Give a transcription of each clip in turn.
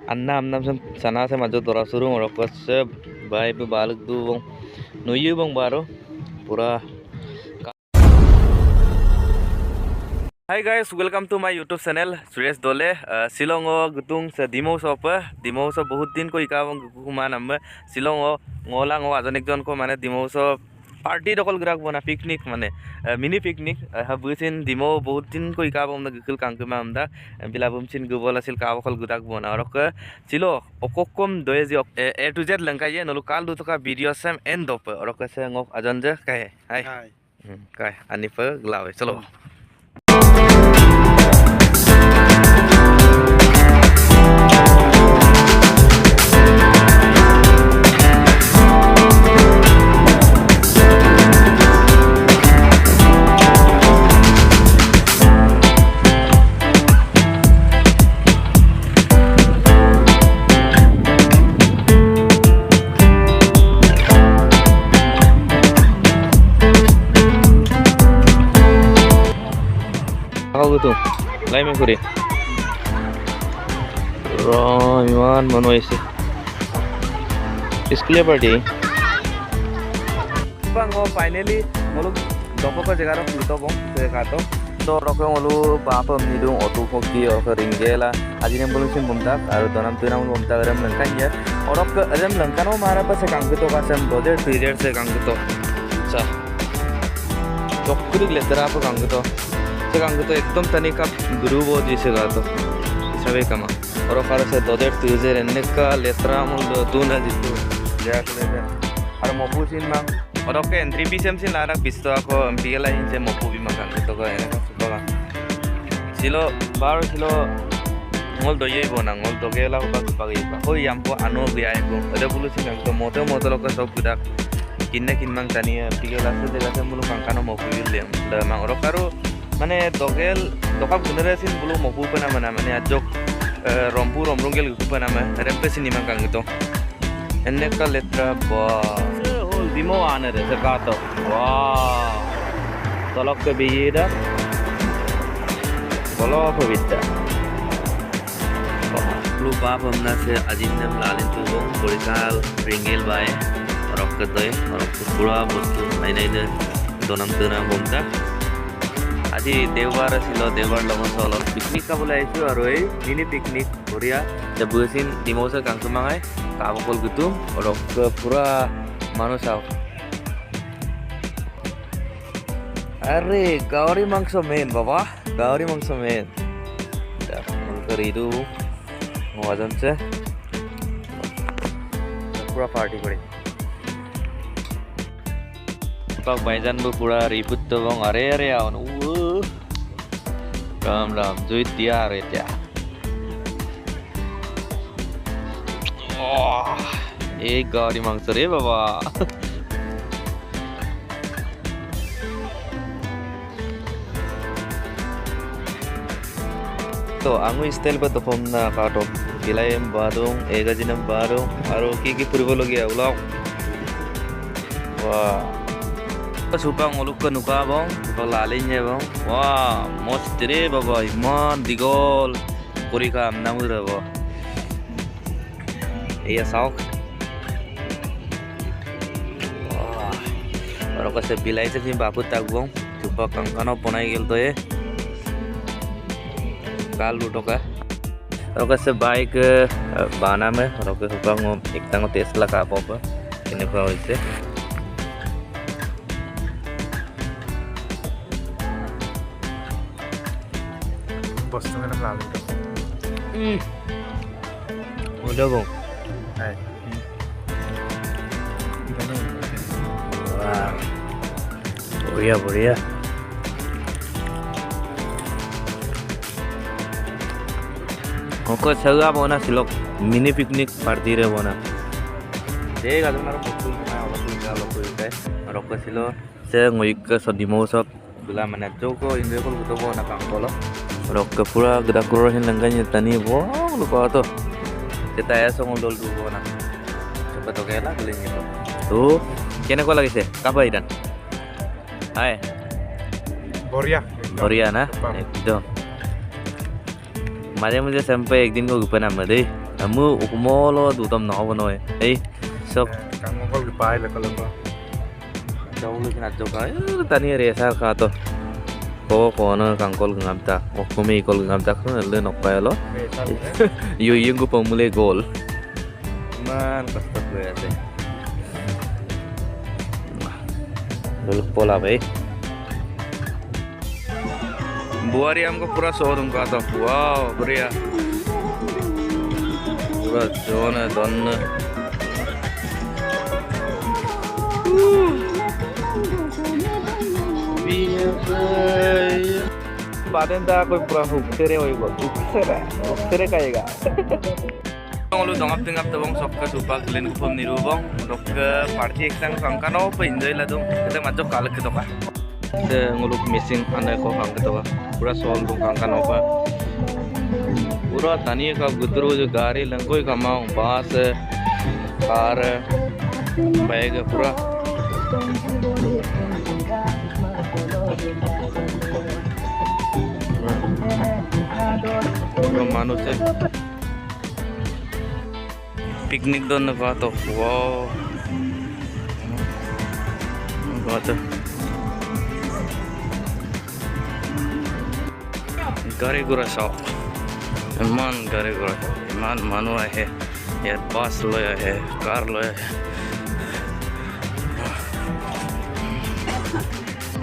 Anna nam sam sana sa maju tora suru ngorok se bai bu baluk du bong nuyu bong baro pura. Hi guys, welcome to my YouTube channel Suresh Dole. Silong o gutung sa Dimo shop बहुत दिन को इका घुमा number Silong o ngola ngo ajon ekjon ko mane Dimo shop party दखल ग्राक बना picnic माने mini picnic हाबुसिन दिमो बहुत दिन को इका बम गखल कांकमा हमदा बिलाबुमसिन गोबल असिल का बखल गुदाक बना रक चिलो ओकोकम दोय जे ए टू जेड लंकाये नलु काल दु तका वीडियो सेम एंड दप रक से ngok ajon je kai hai kai anipa glawe चलो gitu lain mengkuri Roman manoise इसके party bango finally muluk dopo ko jagara pluto bong se kato to rokko mulu bapa midung otu hoki o ringgela ajine bolusin bomta aru donam tunam bomta ram langkanya orok ram langkano mara pa se kangito ka sem dode period se kangito sa dokuri letera pa kangito sekarang itu ekdom tani ka guru bo jise ga to sabe kama और फार से दोदे तुझे रहने का लेत्रा मुल तू ना जितु जाक ले जा और मपू सिन मांग और ओके एंट्री भी सेम सिन लारा बिस्तो को एमपीएल लाइन से मपू भी मांग तो का एने का बगा सिलो बार सिलो ngol do yei bona ngol do gela ba bagi ba ho yam ko anu bi ai ko ada bulu sin to moto moto lo ka sob budak kinna kin mang tani MPL ase de la mulu mang kano mopu lem da mang oro karo mane dogel dokap generation bulu mopu pana mana mane ajok rompur romrungel pana mana rempesi ni mang kang itu enne ka letra ba hol dimo ane re sakato wow tolok ke bida bolo ko bitta lu ba pamna se ajin nam lalin tu bong borikal ringel bae rok ke doy rok pura bostu nai nai de donam tuna bomta আজি দেওবাৰ আছিল দেওবাৰ লগত অলপ picnic খাবলৈ আহিছোঁ আৰু এই মিনি পিকনিক বঢ়িয়া বুজিন ডিমৌচা কাংকুমাঙাই কাবকল গুতুম আৰু পুৰা মানুহ চাওক আৰে গাহৰি মাংস মেইন বাবা গাহৰি মাংস মেইন এইটো মজানছে পুৰা পাৰ্টি কৰি Pak Baijan bu pura ribut tuh bang are awan ram duit dia aret ya gauri mangsa re baba to angu style ba to pomna kato gilaim badung egajinam badung aro ki puribologi ulau wah supang uluk ke nuka bang, supang lalinya bang, wah, mostri baba, iman digol, kurika namur baba, iya sauk, wah, orang kasih bilai sih bapu tak bang, supang kangkano ponai gel tuh ya, kalu toka, orang kasih baik bana me, orang kasih supang ikutang Tesla kah apa, ini kau itu. Bos tuh enak lalu udah bang wah boriya kok saga bona silok mini piknik party re bona deh kadang naruh foto ini kalau kayak naruh ke silo saya ngoik ke Sodimo shop bila mana joko ini kalau kita bona kangkolo rok ke pura gedak keluarin lengganya tani wow lupa tuh kita ya songol dulu bona coba tuh kayak lah keling itu tuh kena kau lagi sih kapan idan hai Boria nah itu Macam sampai ekdin ko gupan amma deh. Amu ukumolo dutam naw banoy. Sok kamu kol dipakai lah kalau kau. jauh lagi nak jauh kaya. Tani resar kato. Ko na kangkol ngamta. Kumi kol ngamta ko le nokpay lo. Yung ko pamule gol. Man kastat gue ate. Dulu pola भाई. बुआरी हमको पूरा showroom का था वाह बढ़िया पूरा zone है दोन badan dah kau pura huktere oi go huktere kayega ngolu dongap tabong sokka supa klen ko pom niru bong dok party eksang sangkano pa enjoy la dong kita majok kalak ke toka de ngolu missing anda ko hang ke toka pura sol dong kangkano pa pura tani ka gudru jo gari langkoi kamau bus car bag pura manusia piknik doon na ba ito? Wow ano ba ito? gari gura siya iman gari gura iman manu hai yar bus loya hai car loya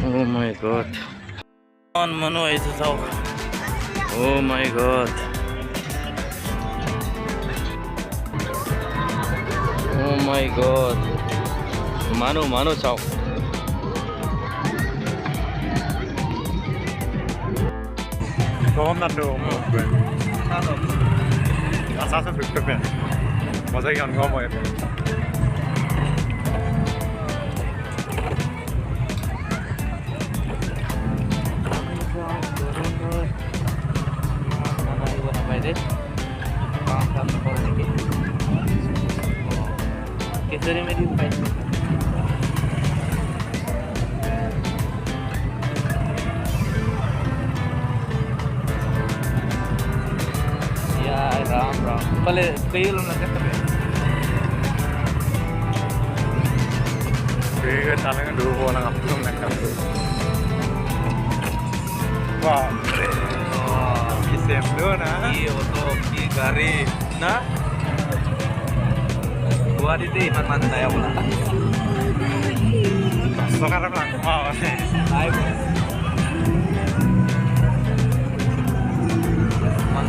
oh my god iman manu hai ito tau oh my god oh my god manu chao Kau nak tu mau gue. Asasnya berikut ya. Masa yang ngomong ya. Kesari मेरी उपाय या राम पहले कई लोग ना करते हैं Kaya talagang dugo lang ako nung nagkato. Wow. Isip doon ha. Iya betul di gari nah gua di sini man saya pula Sekarang lang kumawa na eh. ay man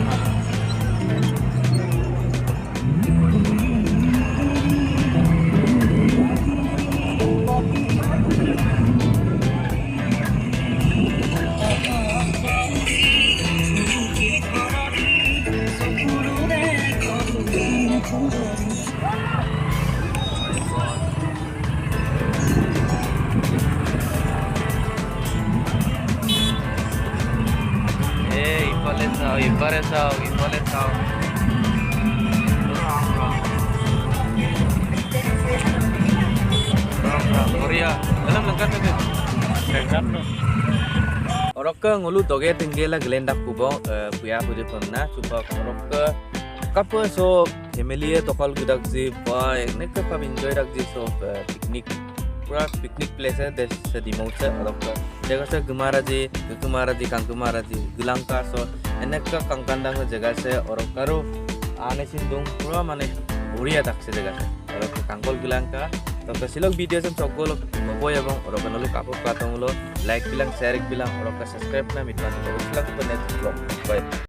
Ibaresau Korea dalam lengkap tu Lengkap tu. Orokka ngulu toge tinggela gelenda kubo puya puje pamna chupa orokka kappa so family tokal gudak ji pa nek pa enjoy rak ji so picnic pura picnic place hai des di mausa orokka jagah se kumara ji kangkumara ji gilangka so enek ka kangkandang jagah se orokka ro ane sindung pura mane बढ़िया तक से जगह और कांकोल गिलांका तो कसिलोग video से चौकोल मबो एवं और बनलो कापो कातोंगलो लाइक बिलांग शेयर बिलांग और सब्सक्राइब ना मिटवानी तो उसला तो नेक्स्ट ब्लॉग बाय